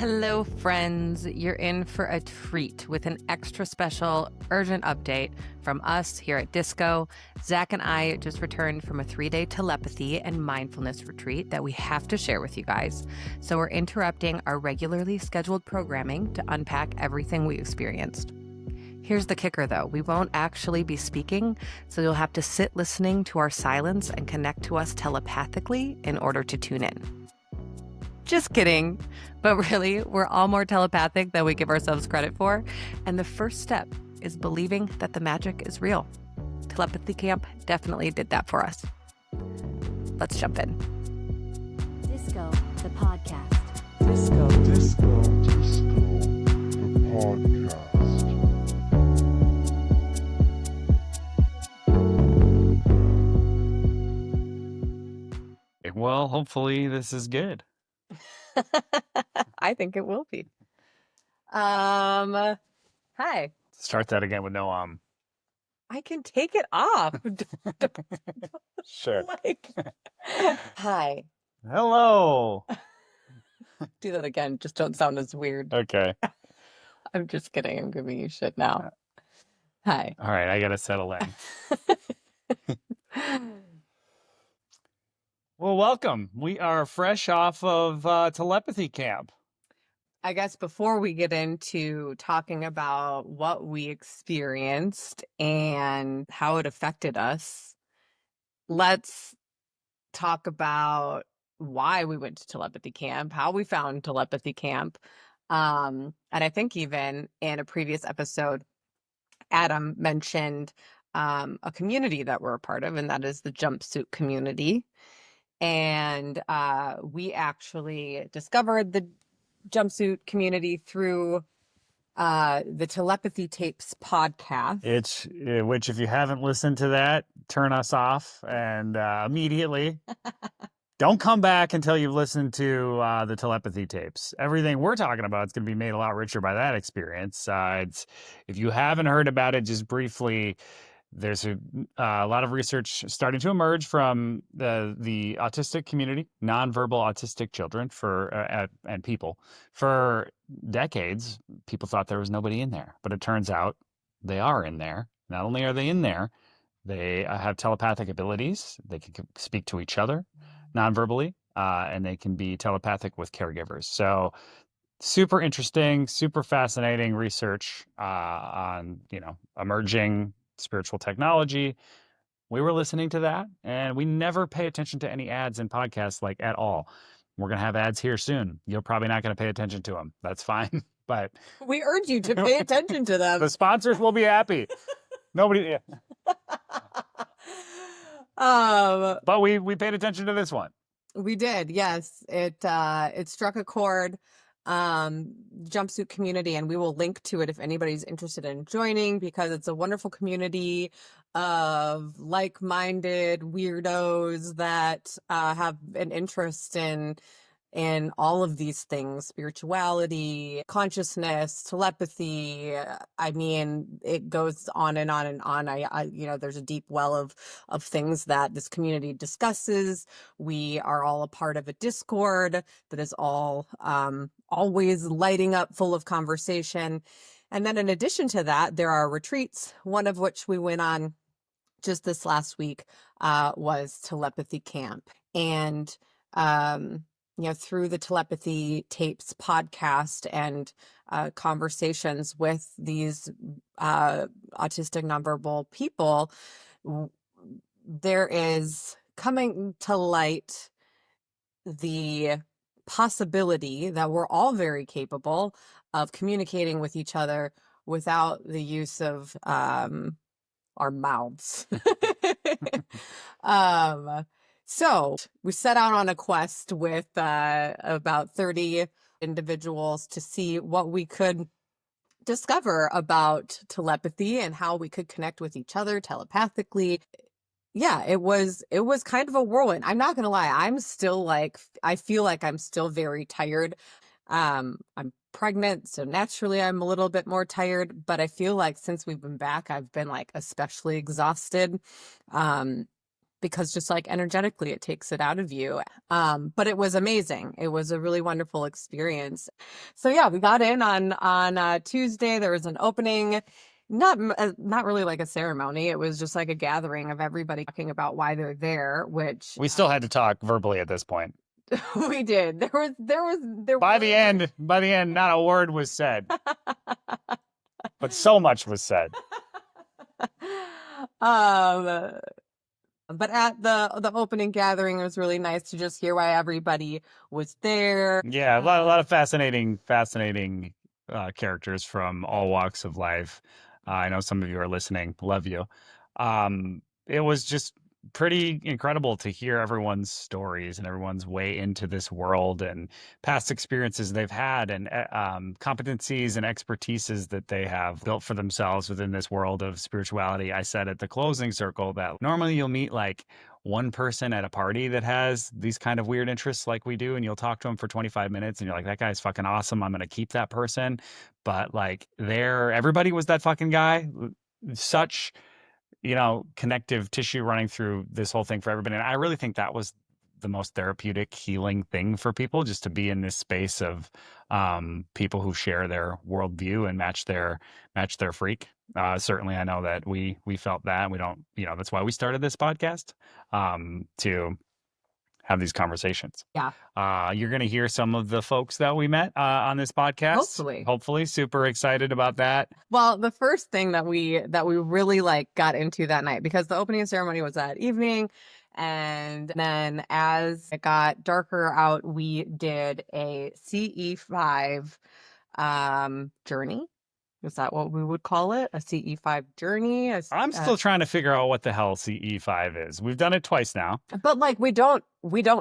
Hello, friends. You're in for a treat with an extra special urgent update from us here at Disco. Zach and I just returned from a 3-day telepathy and mindfulness retreat that we have to share with you guys. So we're interrupting our regularly scheduled programming to unpack everything we experienced. Here's the kicker, though. We won't actually be speaking, so you'll have to sit listening to our silence and connect to us telepathically in order to tune in. Just kidding. But really, we're all more telepathic than we give ourselves credit for. And the first step is believing that the magic is real. Telepathy Camp definitely did that for us. Let's jump in. Disco, the podcast. Disco, the podcast. Well, hopefully this is good. I think it will be. Hi. Start that again with no I can take it off. Sure. Hi. Hello. Do that again. Just don't sound as weird. Okay. I'm just kidding. I'm giving you shit now. Hi. All right, I gotta settle in. Well, welcome. We are fresh off of Telepathy Camp. I guess before we get into talking about what we experienced and how it affected us, let's talk about why we went to Telepathy Camp, how we found Telepathy Camp. And I think even in a previous episode, Adam mentioned a community that we're a part of, and that is the jumpsuit community. And we actually discovered the jumpsuit community through the Telepathy Tapes podcast. Which if you haven't listened to that, turn us off and immediately don't come back until you've listened to the Telepathy Tapes. Everything we're talking about is going to be made a lot richer by that experience. If you haven't heard about it, just briefly, there's a lot of research starting to emerge from the autistic community, nonverbal autistic children and people. For decades, people thought there was nobody in there, but it turns out they are in there. Not only are they in there, they have telepathic abilities. They can speak to each other nonverbally, and they can be telepathic with caregivers. So super interesting, super fascinating research on emerging spiritual technology. We were listening to that, and we never pay attention to any ads in podcasts at all. We're going to have ads here soon. You're probably not going to pay attention to them. That's fine. But We urge you to pay attention to them. the sponsors will be happy. Nobody. But we paid attention to this one. We did, yes. It struck a chord. Jumpsuit community, and we will link to it if anybody's interested in joining, because it's a wonderful community of like-minded weirdos that have an interest in all of these things: spirituality, consciousness, telepathy. I mean, it goes on and on and on. There's a deep well of things that this community discusses. We are all a part of a Discord that is all always lighting up, full of conversation. And then in addition to that, there are retreats, one of which we went on just this last week was Telepathy Camp. And through the Telepathy Tapes podcast and conversations with these autistic nonverbal people, there is coming to light the possibility that we're all very capable of communicating with each other without the use of our mouths. So we set out on a quest with about 30 individuals to see what we could discover about telepathy and how we could connect with each other telepathically. Yeah, it was kind of a whirlwind. I'm not going to lie. I feel like I'm still very tired. I'm pregnant, so naturally I'm a little bit more tired, but I feel like since we've been back, I've been especially exhausted. because just like energetically it takes it out of you. But it was amazing. It was a really wonderful experience. So yeah, we got in on Tuesday. There was an opening, not really like a ceremony. It was just like a gathering of everybody talking about why they're there, which We still had to talk verbally at this point. we did. There By were the end, not a word was said, but so much was said. um but at the opening gathering, it was really nice to just hear why everybody was there. Yeah, a lot of fascinating characters from all walks of life. I know some of you are listening. Love you. It was just pretty incredible to hear everyone's stories and everyone's way into this world and past experiences they've had and competencies and expertises that they have built for themselves within this world of spirituality. I said at the closing circle that normally you'll meet like one person at a party that has these kind of weird interests like we do, and you'll talk to them for 25 minutes and you're like, that guy's fucking awesome. I'm going to keep that person. But like everybody was that fucking guy. Such, connective tissue running through this whole thing for everybody. And I really think that was the most therapeutic healing thing for people, just to be in this space of people who share their worldview and match their freak. Certainly I know that we felt that. We don't, that's why we started this podcast, to have these conversations. Yeah. You're going to hear some of the folks that we met on this podcast. Hopefully, super excited about that. Well, the first thing that we really like got into that night, because the opening ceremony was that evening, and then as it got darker out, we did a CE5 journey. Is that what we would call it? A CE5 journey? I'm still trying to figure out what the hell CE5 is. We've done it twice now. But like we don't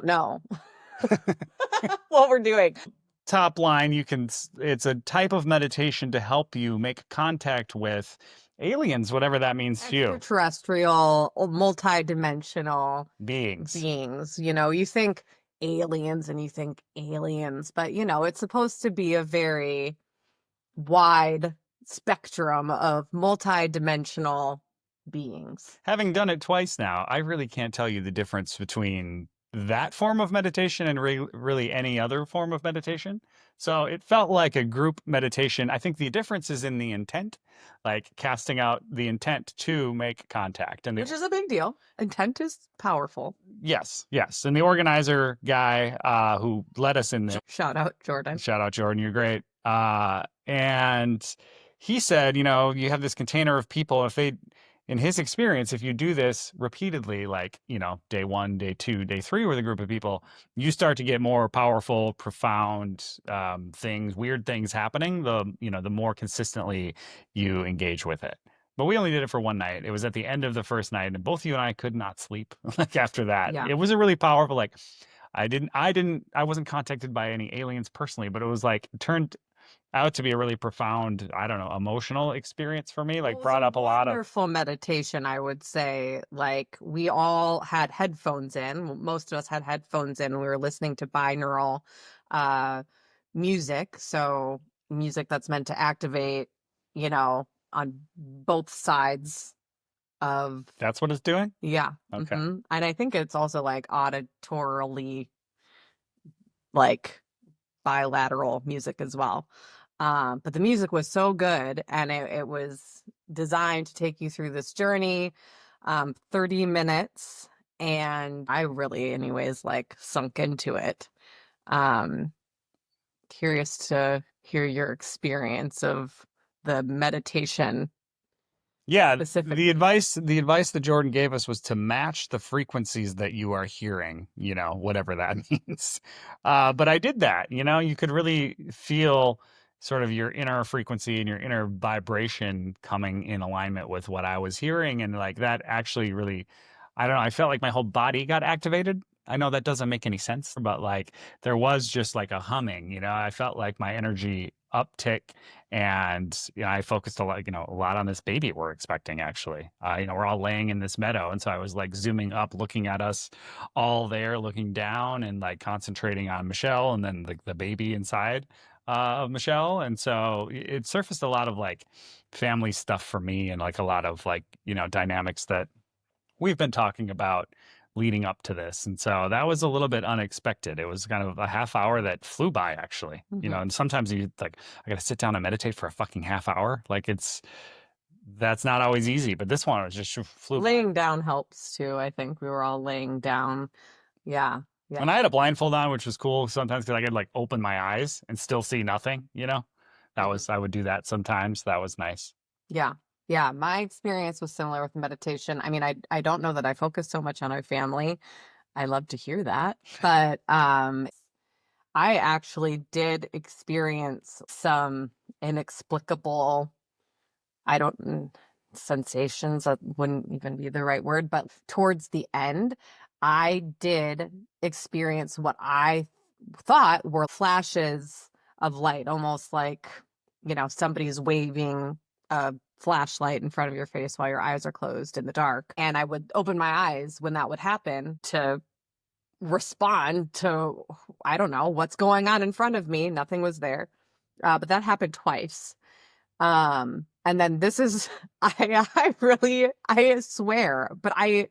know what we're doing. Top line, it's a type of meditation to help you make contact with aliens, whatever that means to you. Extraterrestrial, multi-dimensional beings. You think aliens and you think aliens, but it's supposed to be a very wide spectrum of multi-dimensional beings. Having done it twice now, I really can't tell you the difference between that form of meditation and really any other form of meditation. So it felt like a group meditation. I think the difference is in the intent, like casting out the intent to make contact. Which is a big deal. Intent is powerful. Yes. And the organizer guy who led us in there. Shout out, Jordan. You're great. And he said, you have this container of people. In his experience, if you do this repeatedly, like, day 1, day 2, day 3 with a group of people, you start to get more powerful, profound weird things happening, the more consistently you engage with it. But we only did it for one night. It was at the end of the first night, and both you and I could not sleep like after that. Yeah. It was a really powerful, like, I wasn't contacted by any aliens personally, but it was like turned out to be a really profound, emotional experience for me. Like, brought up a lot of wonderful meditation, I would say. Like, we all had headphones in. Most of us had headphones in. And we were listening to binaural music. So music that's meant to activate, on both sides of. That's what it's doing? Yeah. Okay. Mm-hmm. And I think it's also like auditorily, like bilateral music as well. But the music was so good, and it was designed to take you through this journey, 30 minutes, and I really, anyways, like sunk into it. Curious to hear your experience of the meditation. Yeah, the advice that Jordan gave us was to match the frequencies that you are hearing, whatever that means. But I did that, you could really feel sort of your inner frequency and your inner vibration coming in alignment with what I was hearing. And like that actually really, I don't know, I felt like my whole body got activated. I know that doesn't make any sense, but like there was just like a humming, I felt like my energy uptick, and I focused a lot on this baby we're expecting. Actually, we're all laying in this meadow, and so I was like zooming up, looking at us all there, looking down, and like concentrating on Michelle, and then the baby inside of Michelle. And so it surfaced a lot of like family stuff for me, and like a lot of like dynamics that we've been talking about leading up to this. And so that was a little bit unexpected. It was kind of a half hour that flew by, actually. You know, and sometimes you like, I got to sit down and meditate for a fucking half hour. Like that's not always easy, but this one was just flew by. Laying down helps too. I think we were all laying down. Yeah. Yeah. And I had a blindfold on, which was cool sometimes because I could like open my eyes and still see nothing, you know? I would do that sometimes. That was nice. Yeah. Yeah. My experience was similar with meditation. I mean, I don't know that I focus so much on our family. I love to hear that. But I actually did experience some inexplicable, I don't, sensations, that wouldn't even be the right word, but towards the end, I did experience what I thought were flashes of light, almost like, somebody's waving a flashlight in front of your face while your eyes are closed in the dark. And I would open my eyes when that would happen to respond to, I don't know, what's going on in front of me. Nothing was there. But that happened twice. And then this is, I swear, but I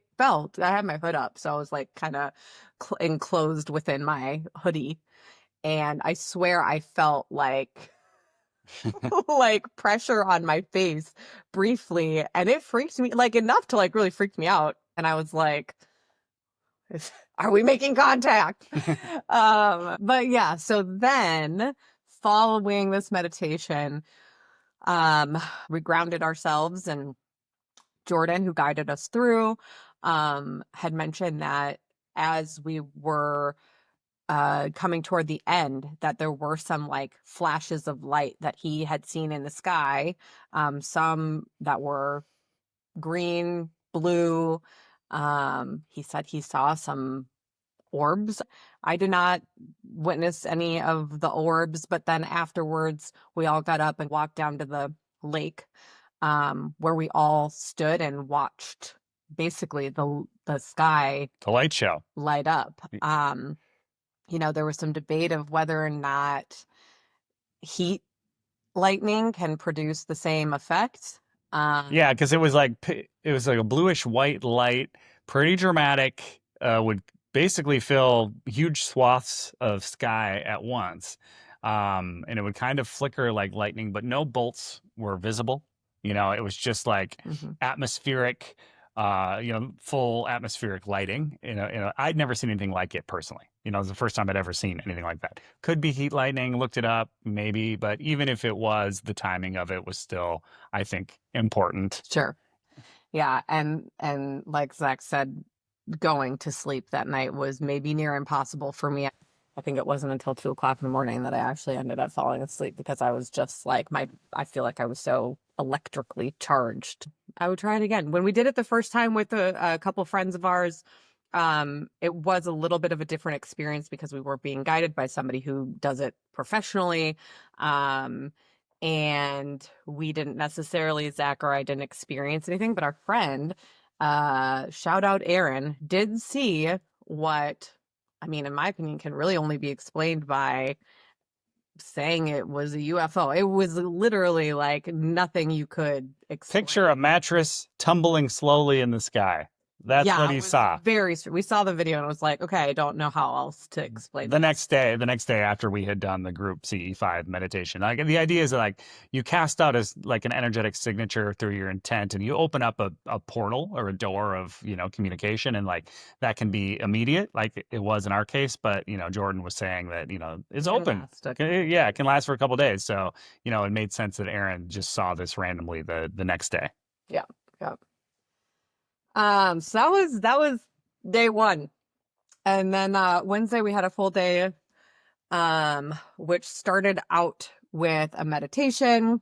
had my hood up. So I was like kind of enclosed within my hoodie. And I swear I felt like, like pressure on my face briefly. And it freaked me, like enough to like really freak me out. And I was like, are we making contact? But yeah, so then following this meditation, we grounded ourselves, and Jordan, who guided us through, had mentioned that as we were coming toward the end, that there were some like flashes of light that he had seen in the sky, some that were green, blue. He said he saw some orbs. I did not witness any of the orbs, but then afterwards we all got up and walked down to the lake, where we all stood and watched basically the sky, The light show, light up. There was some debate of whether or not heat lightning can produce the same effect. Yeah, because it was like a bluish white light, pretty dramatic. Would basically fill huge swaths of sky at once, and it would kind of flicker like lightning, but no bolts were visible. It was just like atmospheric, full atmospheric lighting. I'd never seen anything like it personally. It was the first time I'd ever seen anything like that. Could be heat lightning, looked it up, maybe, but even if it was, the timing of it was still, I think, important. Sure. Yeah, and like Zach said, going to sleep that night was maybe near impossible for me. I think it wasn't until 2:00 in the morning that I actually ended up falling asleep, because I was just like, I feel like I was so electrically charged. I would try it again. When we did it the first time with a couple friends of ours, it was a little bit of a different experience because we were being guided by somebody who does it professionally. And we didn't necessarily, Zach or I didn't experience anything, but our friend, shout out Aaron, did see what, I mean, in my opinion, can really only be explained by saying it was a UFO. It was literally like nothing you could explain. Picture a mattress tumbling slowly in the sky. That's what he saw. We saw the video and it was like, okay, I don't know how else to explain the next day after we had done the group CE5 meditation. Like, the idea is that like you cast out as like an energetic signature through your intent, and you open up a portal or a door of, communication, and like that can be immediate, like it was in our case, but Jordan was saying that, it's open. It can last for a couple of days. So, it made sense that Aaron just saw this randomly the next day. Yeah. Yeah. So that was day one. And then Wednesday we had a full day, which started out with a meditation.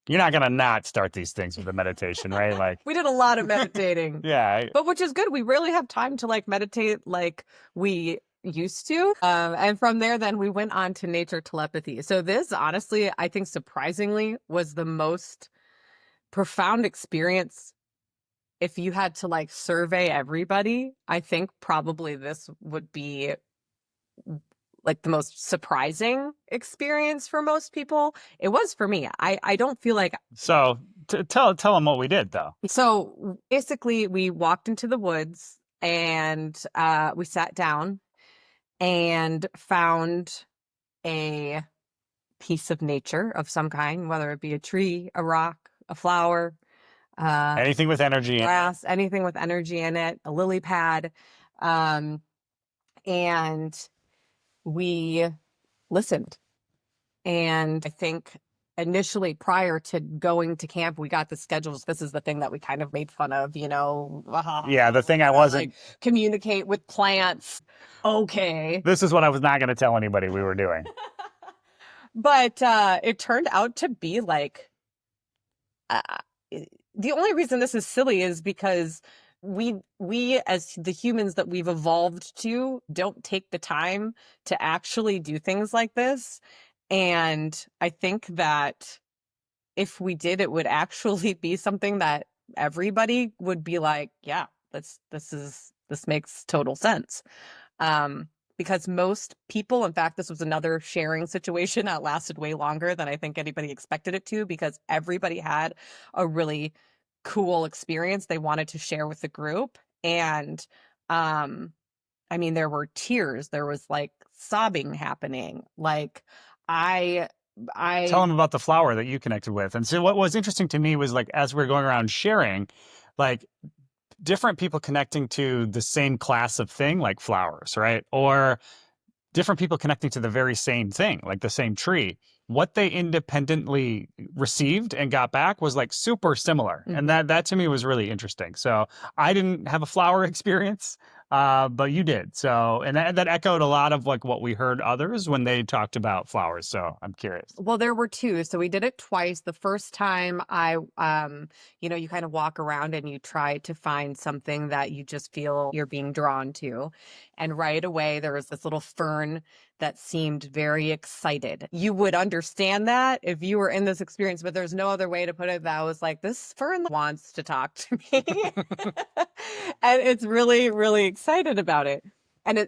You're not gonna not start these things with a meditation, right? Like, we did a lot of meditating. Yeah. But which is good. We rarely have time to like meditate like we used to. And from there, then we went on to nature telepathy. So this, honestly, I think surprisingly was the most profound experience. If you had to like survey everybody, I think probably this would be like the most surprising experience for most people. It was for me. I don't feel like. So tell them what we did though. So basically we walked into the woods. and we sat down and found a piece of nature of some kind, whether it be a tree, a rock, a flower, Anything with energy in it. grass, anything with energy in it, a lily pad. And we listened. And I think initially, prior to going to camp, we got the schedules. This is the thing that we kind of made fun of, Yeah, the thing I wasn't. like communicate with plants. Okay. This is what I was not going to tell anybody we were doing. But it turned out to be like, uh, the only reason this is silly is because we as the humans that we've evolved to don't take the time to actually do things like this. And I think that if we did, it would actually be something that everybody would be like, yeah, this makes total sense. Because most people, in fact, this was another sharing situation that lasted way longer than I think anybody expected it to, because everybody had a really cool experience they wanted to share with the group. And I mean, there were tears, there was like sobbing happening. Like I Tell them about the flower that you connected with. And so what was interesting to me was like, as we we're going around sharing, like different people connecting to the same class of thing, like flowers, right? Or different people connecting to the very same thing, like the same tree. What they independently received and got back was like super similar. And that to me was really interesting. So I didn't have a flower experience, but you did. So, and that echoed a lot of like what we heard others when they talked about flowers. So I'm curious. Well, there were two. So we did it twice. The first time you kind of walk around and you try to find something that you just feel you're being drawn to. And right away, there was this little fern that seemed very excited. You would understand that if you were in this experience, but there's no other way to put it. That was like, this fern wants to talk to me. And it's really, really excited about it.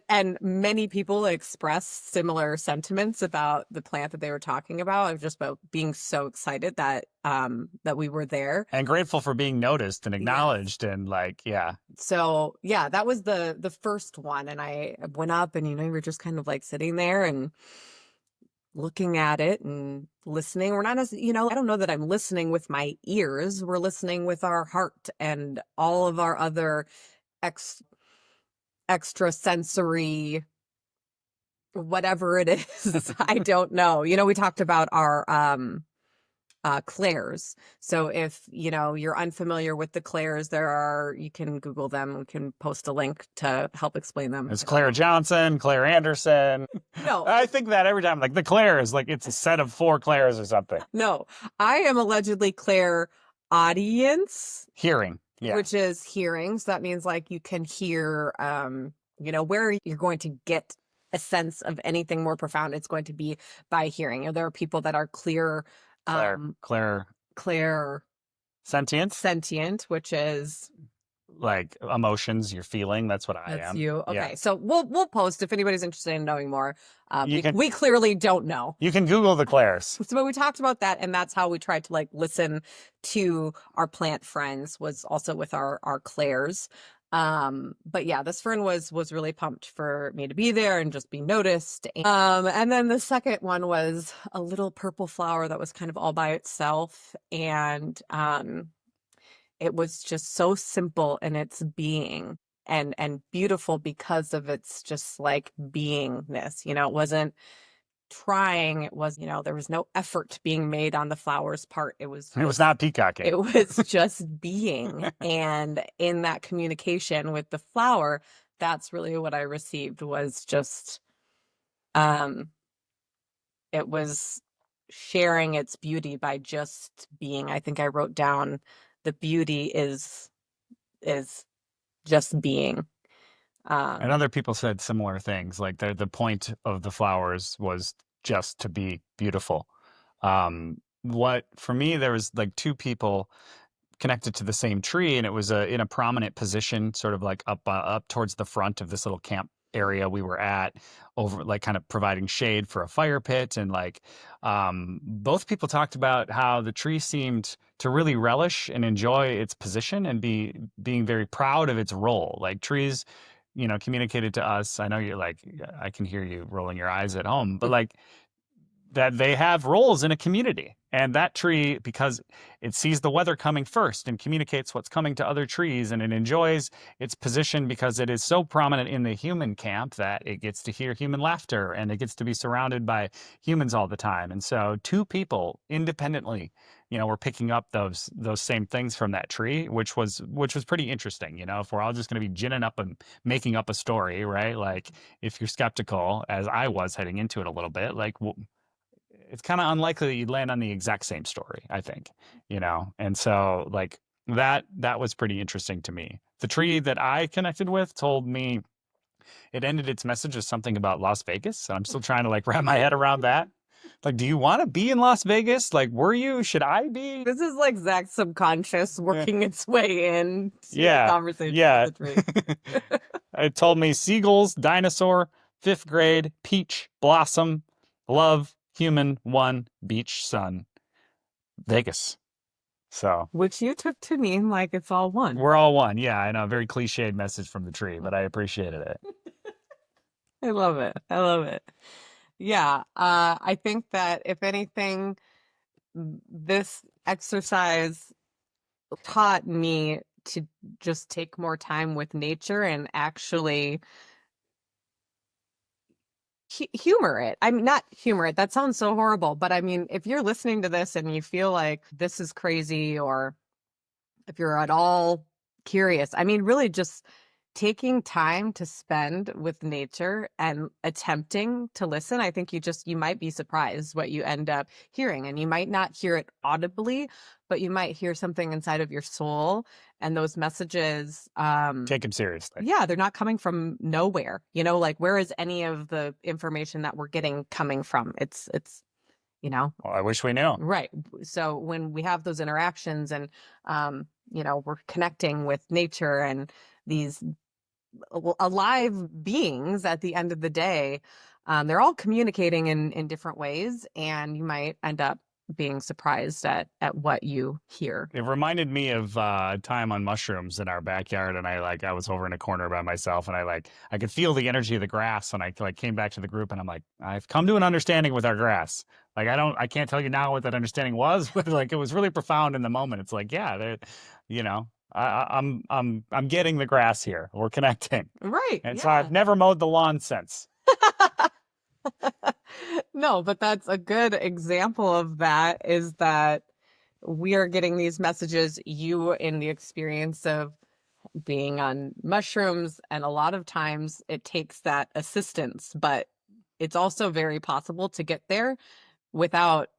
And many people express similar sentiments about the plant that they were talking about, of just about being so excited that that we were there. And grateful for being noticed and acknowledged. Yes. And like, yeah. So yeah, that was the first one. And I went up and, we were just kind of like sitting there and looking at it and listening. We're not as, I don't know that I'm listening with my ears. We're listening with our heart and all of our other extra sensory, whatever it is. I don't know. We talked about our clairs. So if you're unfamiliar with the clairs, you can Google them. We can post a link to help explain them. It's Claire Johnson, Claire Anderson. No, I think that every time, like the clairs, like it's a set of 4 clairs or something. No, I am allegedly Claire audience. Hearing. Yeah. Which is hearing. So that means like you can hear, where you're going to get a sense of anything more profound. It's going to be by hearing. There are people that are clear. Claire. Sentient, which is like emotions you're feeling. That's what I am. That's you. Okay. Yeah. So we'll post if anybody's interested in knowing more. We clearly don't know. You can Google the clairs. So we talked about that, and that's how we tried to like listen to our plant friends, was also with our clairs. But yeah, this fern was really pumped for me to be there and just be noticed. And then the second one was a little purple flower that was kind of all by itself. And it was just so simple in its being and beautiful because of its just like beingness. It wasn't trying. It was, there was no effort being made on the flower's part. It was not peacocking. It was just being. And in that communication with the flower, that's really what I received, was just, it was sharing its beauty by just being. I think I wrote down, the beauty is just being. And other people said similar things, like the point of the flowers was just to be beautiful. What for me, there was like 2 people connected to the same tree, and it was in a prominent position, sort of like up towards the front of this little camp area we were at, over like kind of providing shade for a fire pit. And like both people talked about how the tree seemed to really relish and enjoy its position and being very proud of its role. Like trees, communicated to us. I know you're like, I can hear you rolling your eyes at home, but like that they have roles in a community. And that tree, because it sees the weather coming first and communicates what's coming to other trees, and it enjoys its position because it is so prominent in the human camp that it gets to hear human laughter and it gets to be surrounded by humans all the time. And so two people independently, were picking up those same things from that tree, which was pretty interesting. If we're all just going to be ginning up and making up a story, right? Like if you're skeptical, as I was heading into it a little bit, like, it's kind of unlikely that you'd land on the exact same story, I think, And so like that was pretty interesting to me. The tree that I connected with told me it ended its message with something about Las Vegas. And I'm still trying to like wrap my head around that. Like, do you want to be in Las Vegas? Like, were you? Should I be? This is like Zach's subconscious working its way in to the Yeah. conversation Yeah. with the tree. It told me seagulls, dinosaur, 5th grade, peach, blossom, love, human, one, beach, sun, Vegas. So Which you took to mean like it's all one. we're all one. Yeah, I know. A very cliched message from the tree, but I appreciated it. I love it. I love it. Yeah. I think that if anything, this exercise taught me to just take more time with nature and actually humor it. I mean, not humor it. That sounds so horrible. But I mean, if you're listening to this and you feel like this is crazy, or if you're at all curious, I mean, really just taking time to spend with nature and attempting to listen, I think you might be surprised what you end up hearing. And you might not hear it audibly, but you might hear something inside of your soul. And those messages, Take them seriously. yeah, they're not coming from nowhere. Like where is any of the information that we're getting coming from? It's Well, I wish we knew. right. So when we have those interactions and we're connecting with nature and these alive beings at the end of the day, they're all communicating in different ways, and you might end up being surprised at what you hear. It reminded me of time on mushrooms in our backyard, and I was over in a corner by myself, and I could feel the energy of the grass, and I like came back to the group, and I'm like, I've come to an understanding with our grass. Like I can't tell you now what that understanding was, but like it was really profound in the moment. It's like, yeah, I'm getting the grass here. We're connecting, Right. and yeah. so I've never mowed the lawn since. No, but that's a good example of that, is that we are getting these messages, you in the experience of being on mushrooms, and a lot of times it takes that assistance, but it's also very possible to get there without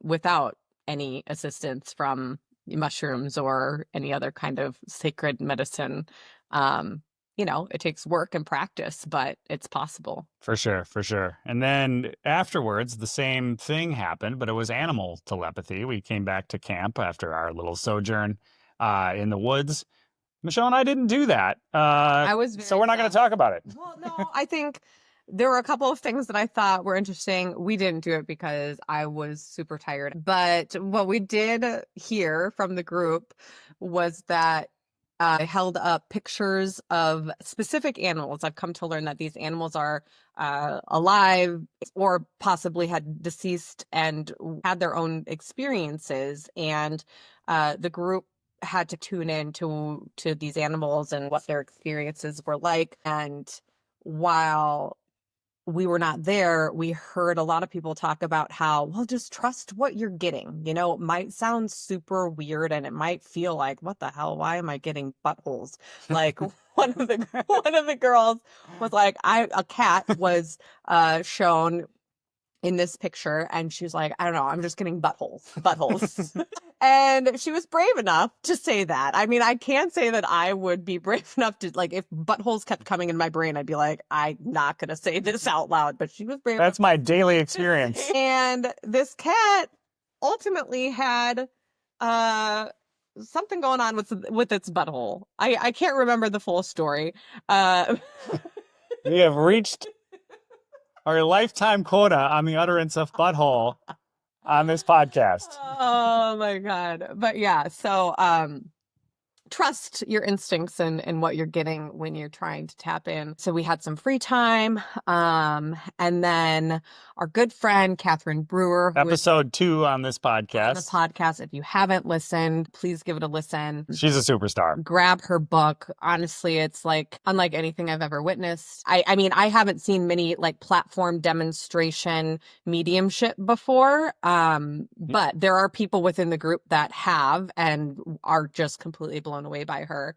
any assistance from mushrooms or any other kind of sacred medicine. It takes work and practice, but it's possible. For sure, for sure. And then afterwards, the same thing happened, but it was animal telepathy. We came back to camp after our little sojourn in the woods. Michelle and I didn't do that. I was very so we're not going to talk about it. Well, no, I think there were a couple of things that I thought were interesting. We didn't do it because I was super tired. But what we did hear from the group was that I held up pictures of specific animals. I've come to learn that these animals are alive or possibly had deceased and had their own experiences. And the group had to tune in to these animals and what their experiences were like. And while we were not there, we heard a lot of people talk about how, well, just trust what you're getting. It might sound super weird and it might feel like, what the hell? Why am I getting buttholes? Like one of the girls was like, a cat was shown in this picture, and she was like, I don't know, I'm just getting buttholes. And she was brave enough to say that. I mean, I can't say that I would be brave enough to, like, if buttholes kept coming in my brain, I'd be like, I'm not going to say this out loud, but she was brave. That's my daily experience. And this cat ultimately had something going on with its butthole. I can't remember the full story. We have reached our lifetime quota on the utterance of butthole on this podcast. Oh my God. But yeah, so trust your instincts and what you're getting when you're trying to tap in. So we had some free time. And then our good friend, Catherine Brewer, who is Episode 2 on this on the podcast. podcast. If you haven't listened, please give it a listen. She's a superstar. Grab her book. Honestly, it's like unlike anything I've ever witnessed. I mean, I haven't seen many like platform demonstration mediumship before. But there are people within the group that have and are just completely blown away by her.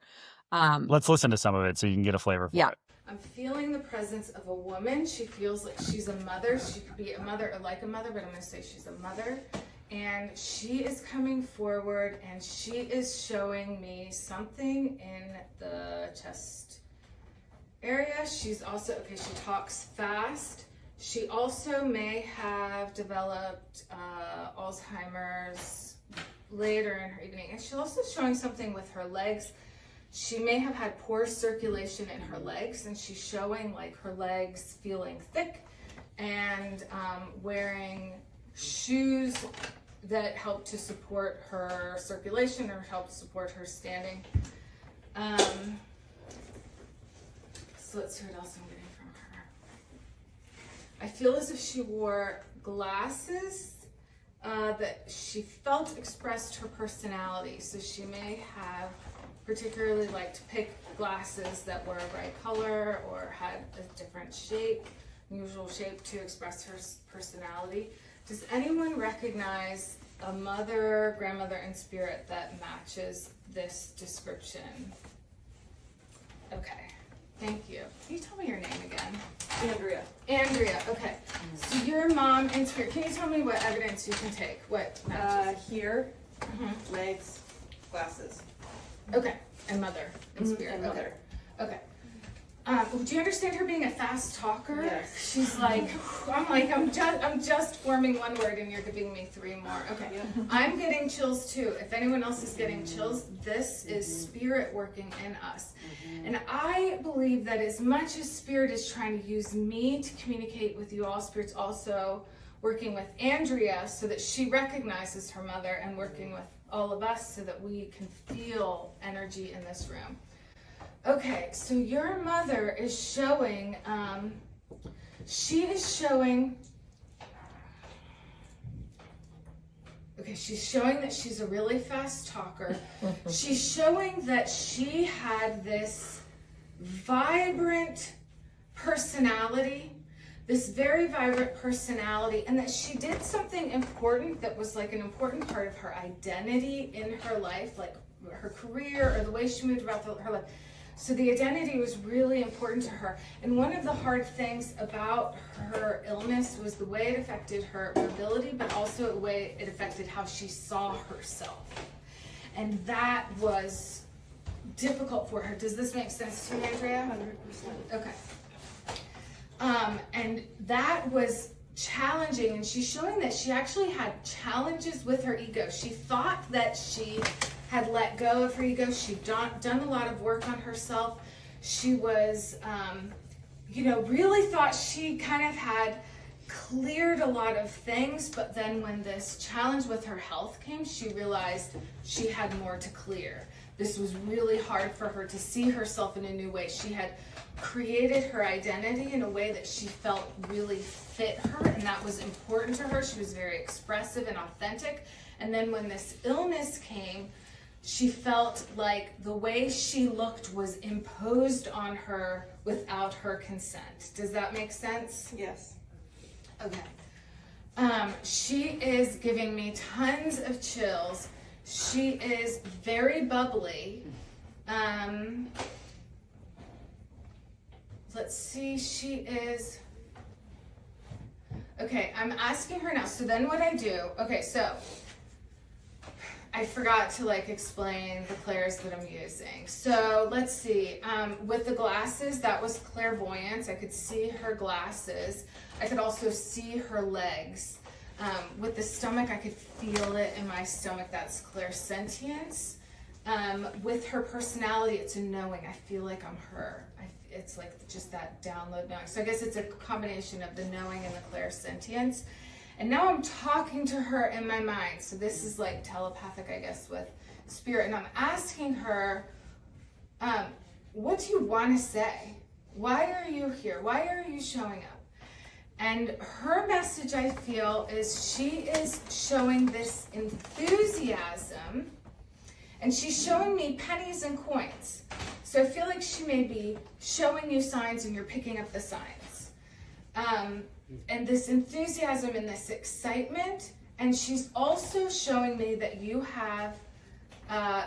Let's listen to some of it so you can get a flavor for it. I'm feeling the presence of a woman. She feels like she's a mother. She could be a mother or like a mother, but I'm going to say she's a mother. And she is coming forward and she is showing me something in the chest area. She's also, okay, she talks fast. She also may have developed Alzheimer's later in her evening. And she's also showing something with her legs. She may have had poor circulation in her legs, and she's showing like her legs feeling thick and wearing shoes that help to support her circulation or help support her standing. So let's see what else I'm getting from her. I feel as if she wore glasses that she felt expressed her personality. So she may have particularly liked to pick glasses that were a bright color or had a different shape, unusual shape to express her personality. Does anyone recognize a mother, grandmother in spirit that matches this description? Okay, thank you. Can you tell me your name again? Andrea. Andrea, okay. So your mom in spirit, can you tell me what evidence you can take? What matches? Here, legs, glasses. Okay, and mother in spirit. And mother. Okay. Do you understand her being a fast talker? Yes. She's like, I'm just forming one word and you're giving me 3 more. Okay. Yeah. I'm getting chills too. If anyone else is getting chills, this is spirit working in us. And I believe that as much as spirit is trying to use me to communicate with you all, spirit's also working with Andrea so that she recognizes her mother and working with all of us so that we can feel energy in this room. Okay, so your mother is showing, she's showing that she's a really fast talker. She's showing that she had this vibrant personality, this very vibrant personality, and that she did something important that was like an important part of her identity in her life, like her career or the way she moved about her life. So the identity was really important to her. And one of the hard things about her illness was the way it affected her mobility, but also the way it affected how she saw herself. And that was difficult for her. Does this make sense to you, Andrea? 100%. Okay. And that was challenging, and she's showing that she actually had challenges with her ego. She thought that she had let go of her ego. She'd done a lot of work on herself. She was, really thought she kind of had cleared a lot of things, but then when this challenge with her health came, she realized she had more to clear. This was really hard for her to see herself in a new way. She had created her identity in a way that she felt really fit her, and that was important to her. She was very expressive and authentic. And then when this illness came, she felt like the way she looked was imposed on her without her consent. Does that make sense? Yes. Okay. She is giving me tons of chills. She is very bubbly. Let's see, she is... Okay, I'm asking her now. So then what I do... Okay, so... I forgot to explain the clairs that I'm using. So let's see, with the glasses, that was clairvoyance. I could see her glasses. I could also see her legs. With the stomach, I could feel it in my stomach. That's clairsentience. With her personality, it's a knowing. I feel like I'm her. it's like just that download knowing. So I guess it's a combination of the knowing and the clairsentience. And now I'm talking to her in my mind. So this is like telepathic, I guess, with spirit. And I'm asking her, what do you want to say? Why are you here? Why are you showing up? And her message, I feel, is she is showing this enthusiasm, and she's showing me pennies and coins. So I feel like she may be showing you signs and you're picking up the signs. And this enthusiasm and this excitement, and she's also showing me that you have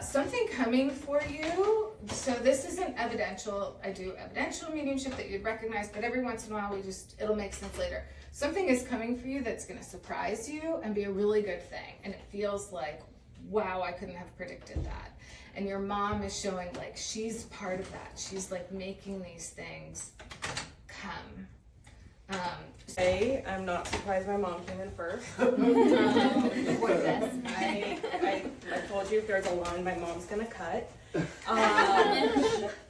something coming for you. So this isn't evidential. I do evidential mediumship that you'd recognize, but every once in a while it'll make sense later. Something is coming for you that's going to surprise you and be a really good thing. And it feels like, wow, I couldn't have predicted that. And your mom is showing like she's part of that. She's like making these things come. Hey, I'm not surprised my mom came in first. I told you if there's a line, my mom's gonna cut.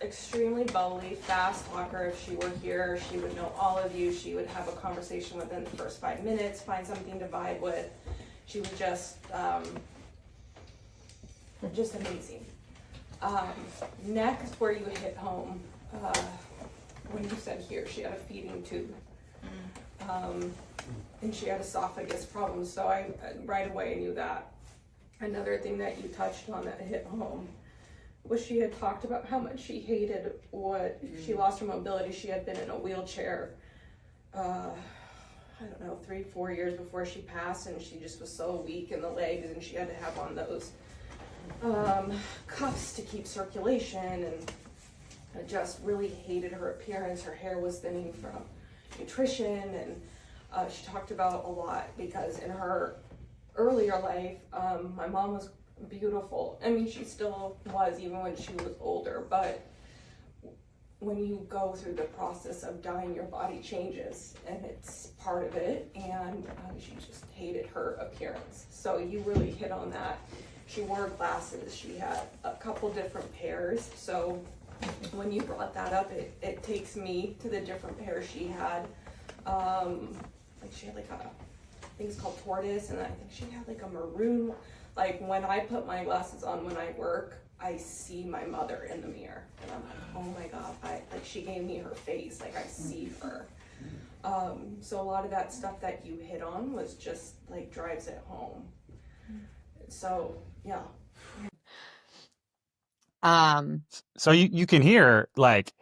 Extremely bubbly, fast talker. If she were here, she would know all of you. She would have a conversation within the first 5 minutes, find something to vibe with. She was just amazing. Next, where you hit home, when you said here, she had a feeding tube. And she had esophagus problems, so I right away knew that. Another thing that you touched on that hit home was she had talked about how much she hated what she lost her mobility. She had been in a wheelchair, I don't know, 3-4 years before she passed, and she just was so weak in the legs, and she had to have on those cuffs to keep circulation, and I just really hated her appearance. Her hair was thinning from nutrition, and she talked about a lot because in her earlier life, my mom was beautiful. I mean, she still was even when she was older, but when you go through the process of dying, your body changes, and it's part of it, and she just hated her appearance. So you really hit on that. She wore glasses. She had a couple different pairs, so when you brought that up, it takes me to the different pairs she had. Like she had like I think it's called tortoise, and I think she had like a maroon. Like when I put my glasses on when I work, I see my mother in the mirror, and I'm like, oh my God, like she gave me her face, like I see her. So a lot of that stuff that you hit on was just like drives it home. So yeah. So you can hear like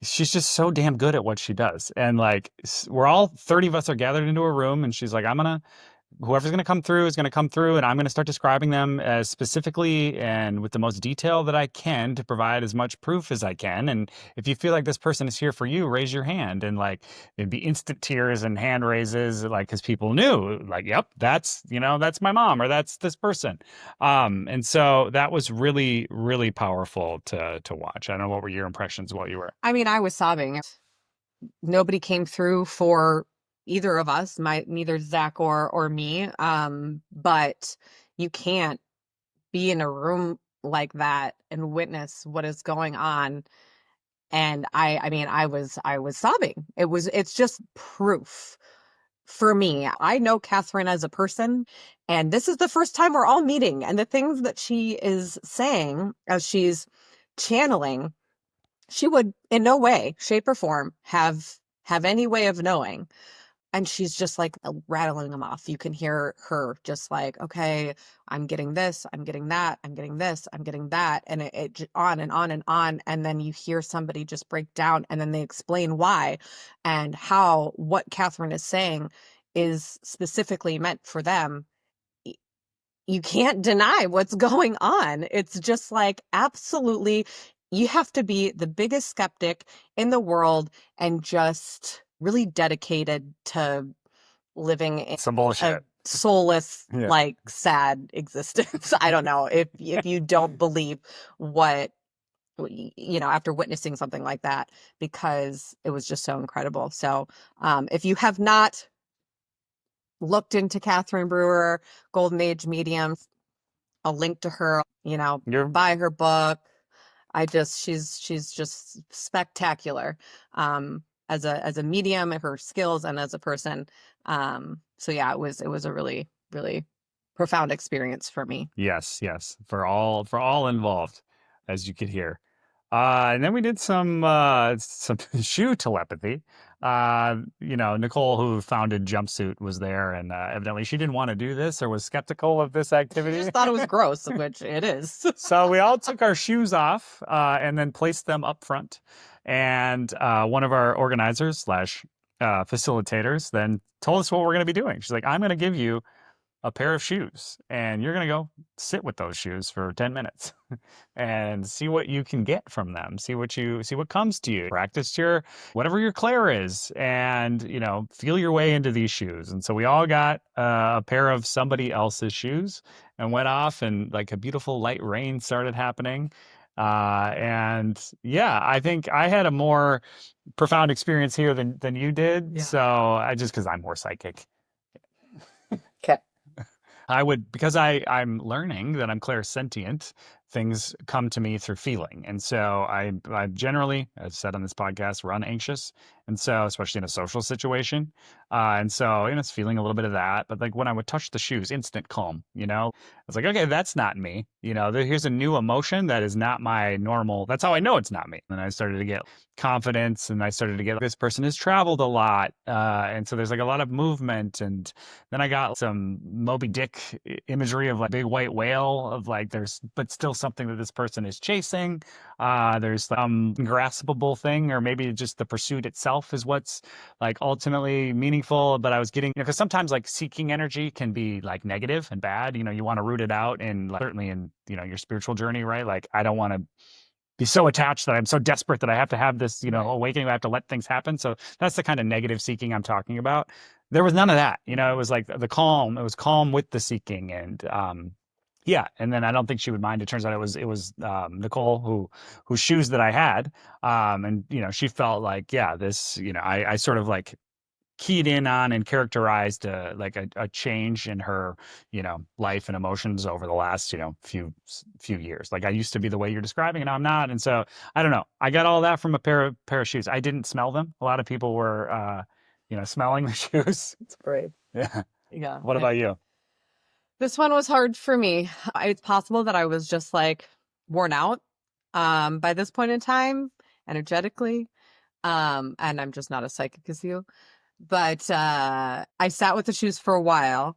she's just so damn good at what she does, and like we're all 30 of us are gathered into a room, and she's like, whoever's going to come through is going to come through, and I'm going to start describing them as specifically and with the most detail that I can to provide as much proof as I can. And if you feel like this person is here for you, raise your hand. And like it'd be instant tears and hand raises, like because people knew, like, yep, that's my mom, or that's this person. And so that was really, really powerful to watch. I don't know, what were your impressions while you were? I mean, I was sobbing. Nobody came through for either of us, neither Zach or me. But you can't be in a room like that and witness what is going on. And I mean, I was sobbing. It's just proof for me. I know Catherine as a person, and this is the first time we're all meeting. And the things that she is saying as she's channeling, she would in no way, shape, or form have any way of knowing. And she's just like rattling them off. You can hear her just like, okay, I'm getting this, I'm getting that, I'm getting this, I'm getting that. And it on and on and on. And then you hear somebody just break down, and then they explain why and how what Catherine is saying is specifically meant for them. You can't deny what's going on. It's just like, absolutely, you have to be the biggest skeptic in the world and just really dedicated to living in Some bullshit. a soulless, Yeah. like sad existence. I don't know if you don't believe what, after witnessing something like that, because it was just so incredible. So if you have not looked into Catherine Brewer, Golden Age Mediums, I'll link to her, You're buy her book. she's just spectacular. As a medium, her skills, and as a person. So yeah, it was a really, really profound experience for me. Yes, yes, for all involved, as you could hear. And then we did some shoe telepathy. Nicole, who founded Jumpsuit, was there, and evidently she didn't want to do this or was skeptical of this I activity. just thought it was gross, which it is. So we all took our shoes off and then placed them up front. And one of our organizers slash facilitators then told us what we're going to be doing. She's like, I'm going to give you a pair of shoes and you're going to go sit with those shoes for 10 minutes and see what you can get from them. See what comes to you. Practice your whatever your clair is and, feel your way into these shoes. And so we all got a pair of somebody else's shoes and went off, and like a beautiful light rain started happening. And yeah, I think I had a more profound experience here than you did. Yeah. So because I'm more psychic. Okay. Because I'm learning that I'm clairsentient, things come to me through feeling. And so I generally, as said on this podcast, run anxious. And so, especially in a social situation. And so, it's feeling a little bit of that. But like when I would touch the shoes, instant calm, I was like, okay, that's not me. Here's a new emotion that is not my normal. That's how I know it's not me. And I started to get confidence, and I started to get, this person has traveled a lot. And so there's like a lot of movement. And then I got some Moby Dick imagery of like big white whale of like, but still something that this person is chasing. There's some graspable thing, or maybe just the pursuit itself is what's like ultimately meaningful. But I was getting, because sometimes like seeking energy can be like negative and bad. You want to root it out, and like, certainly in, your spiritual journey, right? Like, I don't want to be so attached that I'm so desperate that I have to have this, awakening. I have to let things happen. So that's the kind of negative seeking I'm talking about. There was none of that. It was like the calm. It was calm with the seeking, and yeah. And then I don't think she would mind. It turns out it was Nicole whose shoes that I had, and she felt like, yeah, this, I sort of like keyed in on and characterized a change in her, life and emotions over the last, few years. Like, I used to be the way you're describing, and now I'm not. And so I don't know. I got all that from a pair of shoes. I didn't smell them. A lot of people were, smelling the shoes. It's brave. Yeah. Yeah. What about you? This one was hard for me. It's possible that I was just like worn out by this point in time, energetically. And I'm just not as psychic as you. But I sat with the shoes for a while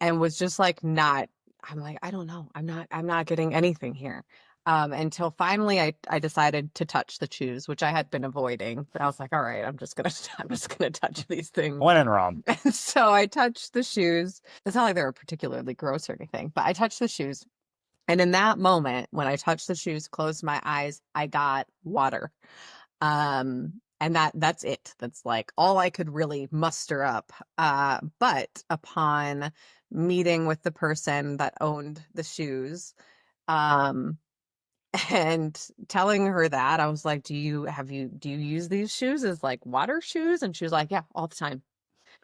and was just like I'm like, I don't know. I'm not getting anything here. Until finally I decided to touch the shoes, which I had been avoiding. But I was like, all right, I'm just gonna touch these things. When in Rome. And so I touched the shoes. It's not like they were particularly gross or anything, but I touched the shoes. And in that moment, when I touched the shoes, closed my eyes, I got water. And that's it. That's like all I could really muster up. But upon meeting with the person that owned the shoes, and telling her that, I was like, do you use these shoes as like water shoes? And she was like, yeah, all the time.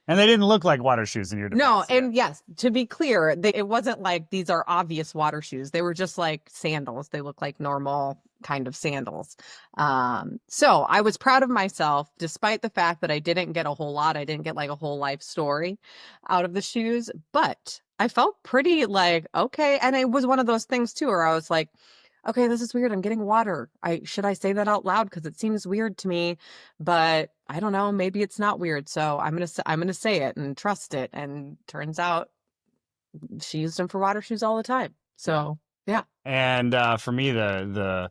And they didn't look like water shoes in your defense. No, and yes, to be clear, it wasn't like these are obvious water shoes. They were just like sandals. They look like normal kind of sandals. So I was proud of myself, despite the fact that I didn't get a whole lot. I didn't get like a whole life story out of the shoes, but I felt pretty like, okay. And it was one of those things too, where I was like, okay, this is weird. I'm getting water. Should I say that out loud? Because it seems weird to me, but I don't know. Maybe it's not weird. So I'm gonna say it and trust it. And turns out she used them for water shoes all the time. So yeah. And for me, the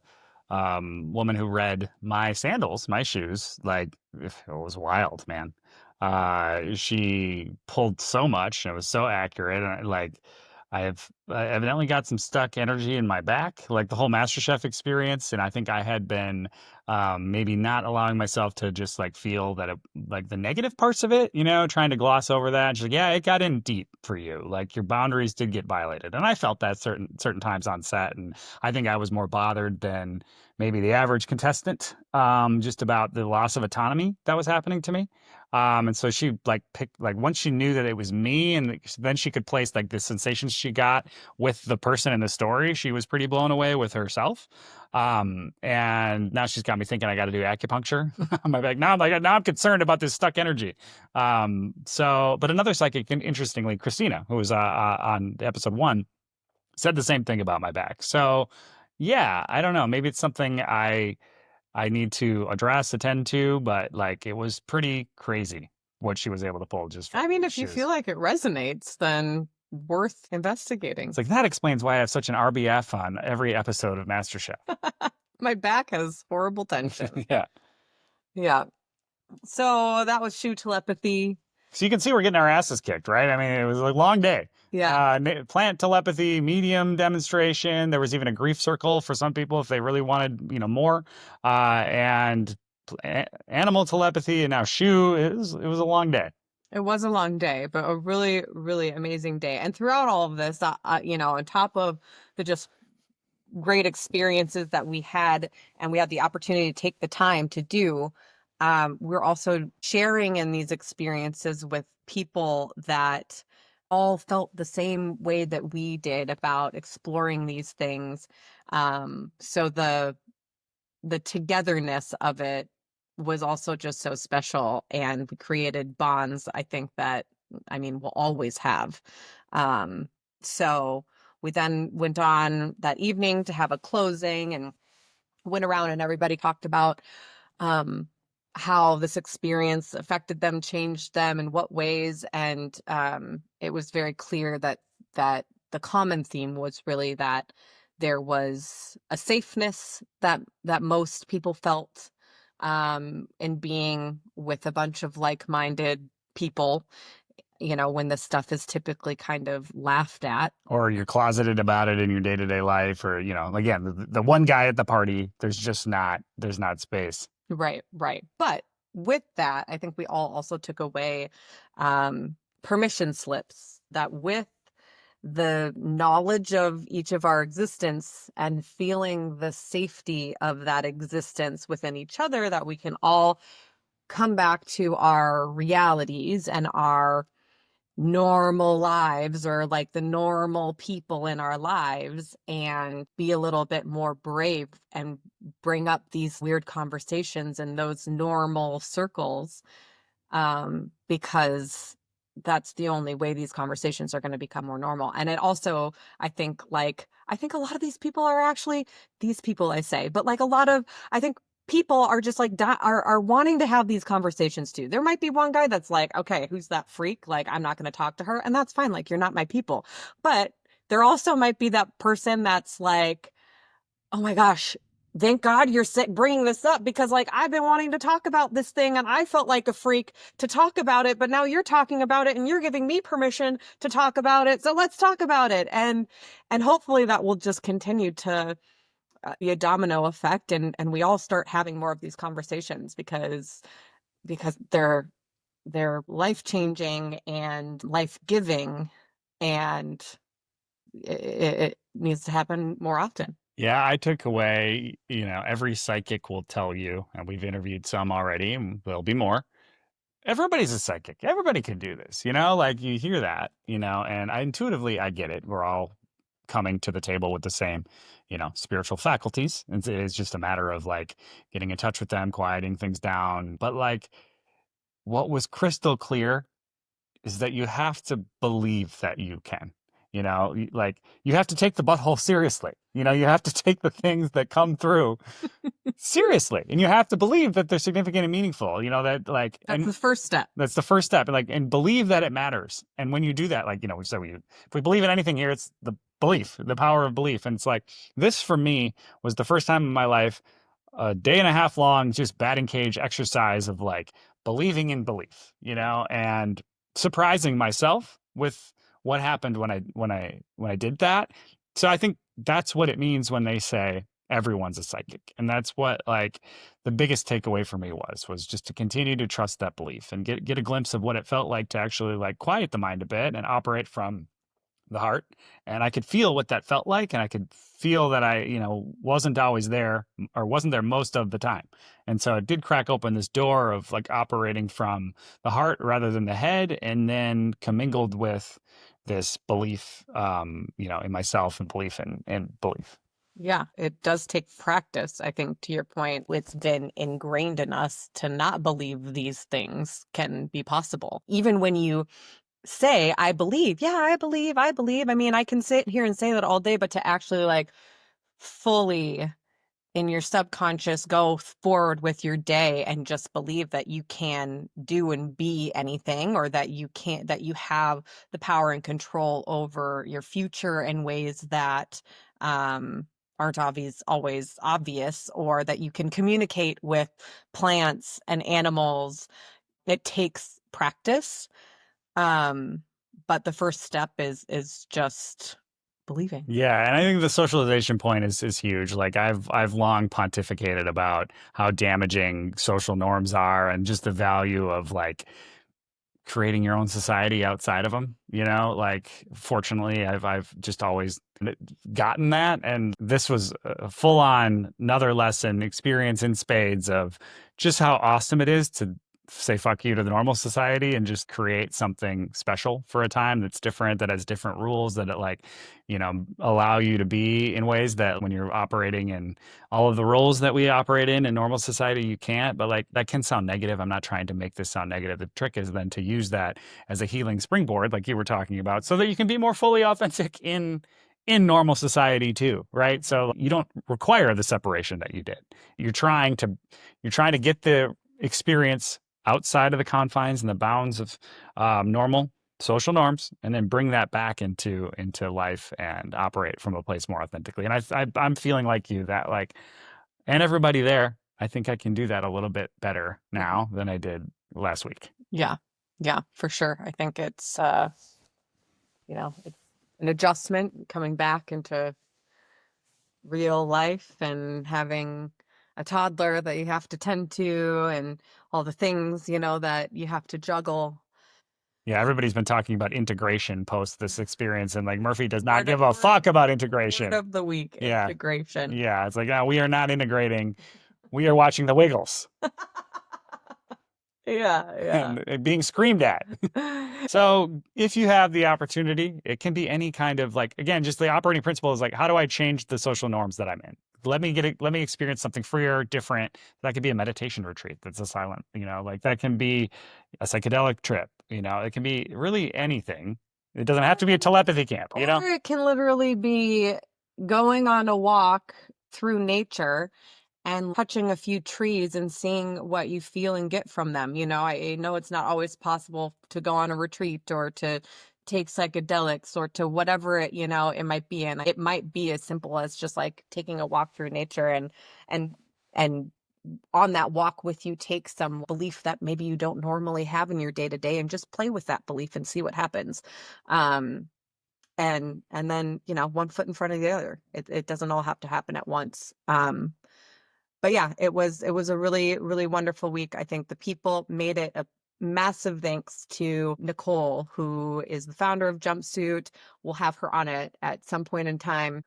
woman who read my sandals, my shoes, like, it was wild, man. She pulled so much, and it was so accurate, and I evidently got some stuck energy in my back, like the whole MasterChef experience. And I think I had been maybe not allowing myself to just like feel that like the negative parts of it, trying to gloss over that. She's like, yeah, it got in deep for you. Like, your boundaries did get violated. And I felt that certain times on set. And I think I was more bothered than maybe the average contestant, just about the loss of autonomy that was happening to me. And so she like picked like once she knew that it was me, and then she could place like the sensations she got with the person in the story. She was pretty blown away with herself. And now she's got me thinking I got to do acupuncture on my back. Now I'm concerned about this stuck energy. But another psychic, interestingly, Christina, who was on episode 1, said the same thing about my back. So yeah, I don't know. Maybe it's something I need to address, attend to, but like it was pretty crazy what she was able to pull. Just I mean, if she you was, feel like it resonates, then worth investigating. it's like that explains why I have such an RBF on every episode of MasterChef. My back has horrible tension. Yeah. Yeah. So that was shoe telepathy. So you can see we're getting our asses kicked, right? I mean, it was a long day. Yeah. Plant telepathy, medium demonstration. There was even a grief circle for some people if they really wanted, more. And animal telepathy, and now shoe. It was a long day. It was a long day, but a really, really amazing day. And throughout all of this, on top of the just great experiences that we had, and we had the opportunity to take the time to do, we're also sharing in these experiences with people that all felt the same way that we did about exploring these things. So the togetherness of it was also just so special, and we created bonds, I think, that, I mean, we'll always have. So we then went on that evening to have a closing and went around, and everybody talked about how this experience affected them, changed them, in what ways. And it was very clear that the common theme was really that there was a safeness that most people felt in being with a bunch of like-minded people, when this stuff is typically kind of laughed at. Or you're closeted about it in your day-to-day life, or, again, the one guy at the party, there's not space. Right. But with that, I think we all also took away permission slips that, with the knowledge of each of our existence and feeling the safety of that existence within each other, that we can all come back to our realities and our normal lives, or like the normal people in our lives, and be a little bit more brave and bring up these weird conversations in those normal circles, because that's the only way these conversations are going to become more normal. And it also, I think a lot of these people are actually, these people I say, but like a lot of, I think people are just like, are wanting to have these conversations too. There might be one guy that's like, okay, who's that freak? Like, I'm not going to talk to her. And that's fine. Like, you're not my people. But there also might be that person that's like, oh my gosh, thank God you're bringing this up, because like I've been wanting to talk about this thing and I felt like a freak to talk about it, but now you're talking about it and you're giving me permission to talk about it. So let's talk about it. And hopefully that will just continue to be a domino effect, and we all start having more of these conversations, because they're life-changing and life-giving, and it needs to happen more often. Yeah, I took away, every psychic will tell you, and we've interviewed some already, and there'll be more. Everybody's a psychic. Everybody can do this, like you hear that, and I get it. We're all coming to the table with the same, spiritual faculties. It's just a matter of like getting in touch with them, quieting things down. But like what was crystal clear is that you have to believe that you can. Like you have to take the butthole seriously. You have to take the things that come through seriously, and you have to believe that they're significant and meaningful. That like that's the first step. That's the first step, and believe that it matters. And when you do that, like we said, if we believe in anything here, it's the belief, the power of belief. And it's like this for me was the first time in my life, a day and a half long, just batting cage exercise of like believing in belief, and surprising myself with what happened when I did that. So I think that's what it means when they say everyone's a psychic. And that's what like the biggest takeaway for me was just to continue to trust that belief and get a glimpse of what it felt like to actually like quiet the mind a bit and operate from the heart, and I could feel what that felt like, and I could feel that I, wasn't always there, or wasn't there most of the time. And so it did crack open this door of like operating from the heart rather than the head, and then commingled with this belief, in myself, and belief in belief. Yeah, it does take practice. I think to your point, it's been ingrained in us to not believe these things can be possible. Even when you say, I believe, yeah, I believe, I believe. I mean, I can sit here and say that all day, but to actually like fully in your subconscious go forward with your day and just believe that you can do and be anything, or that you have the power and control over your future in ways that aren't always obvious, or that you can communicate with plants and animals. It takes practice. But the first step is just believing. Yeah, and I think the socialization point is huge. Like I've long pontificated about how damaging social norms are, and just the value of like creating your own society outside of them. Like fortunately, I've just always gotten that, and this was a full on another lesson experience in spades of just how awesome it is to say fuck you to the normal society and just create something special for a time that's different, that has different rules, that it like, allow you to be in ways that when you're operating in all of the roles that we operate in normal society, you can't. But like that can sound negative. I'm not trying to make this sound negative. The trick is then to use that as a healing springboard, like you were talking about, so that you can be more fully authentic in normal society too, right? So you don't require the separation that you did. You're trying to get the experience outside of the confines and the bounds of normal social norms, and then bring that back into life and operate from a place more authentically. And I'm feeling like you, that like, and everybody there, I think I can do that a little bit better now than I did last week. Yeah. Yeah, for sure. I think it's it's an adjustment coming back into real life, and having a toddler that you have to tend to, and all the things, that you have to juggle. Yeah, everybody's been talking about integration post this experience, and like Murphy does not Word give a fuck about integration. Word of the week, Yeah. integration. Yeah, it's like, no, we are not integrating. We are watching the Wiggles Yeah, and being screamed at. So if you have the opportunity, it can be any kind of like, again, just the operating principle is like, how do I change the social norms that I'm in? Let me experience something freer, different. That could be a meditation retreat that's a silent, like that can be a psychedelic trip, it can be really anything. It doesn't have to be a telepathy camp, Or it can literally be going on a walk through nature and touching a few trees and seeing what you feel and get from them. I know it's not always possible to go on a retreat, or to take psychedelics, or to whatever it might be. And it might be as simple as just like taking a walk through nature, and on that walk with you, take some belief that maybe you don't normally have in your day to day, and just play with that belief and see what happens. And then, one foot in front of the other. It doesn't all have to happen at once. But yeah, it was a really, really wonderful week. I think the people made it. A massive thanks to Nicole, who is the founder of Jumpsuit. We'll have her on it at some point in time.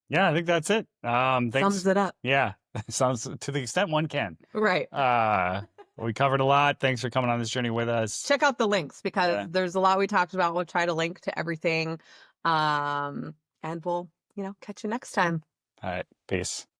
Yeah, I think that's it. Thanks. Sums it up. Yeah, sounds to the extent one can. Right. We covered a lot. Thanks for coming on this journey with us. Check out the links, because Yeah. there's a lot we talked about. We'll try to link to everything. And we'll, catch you next time. All right. Peace.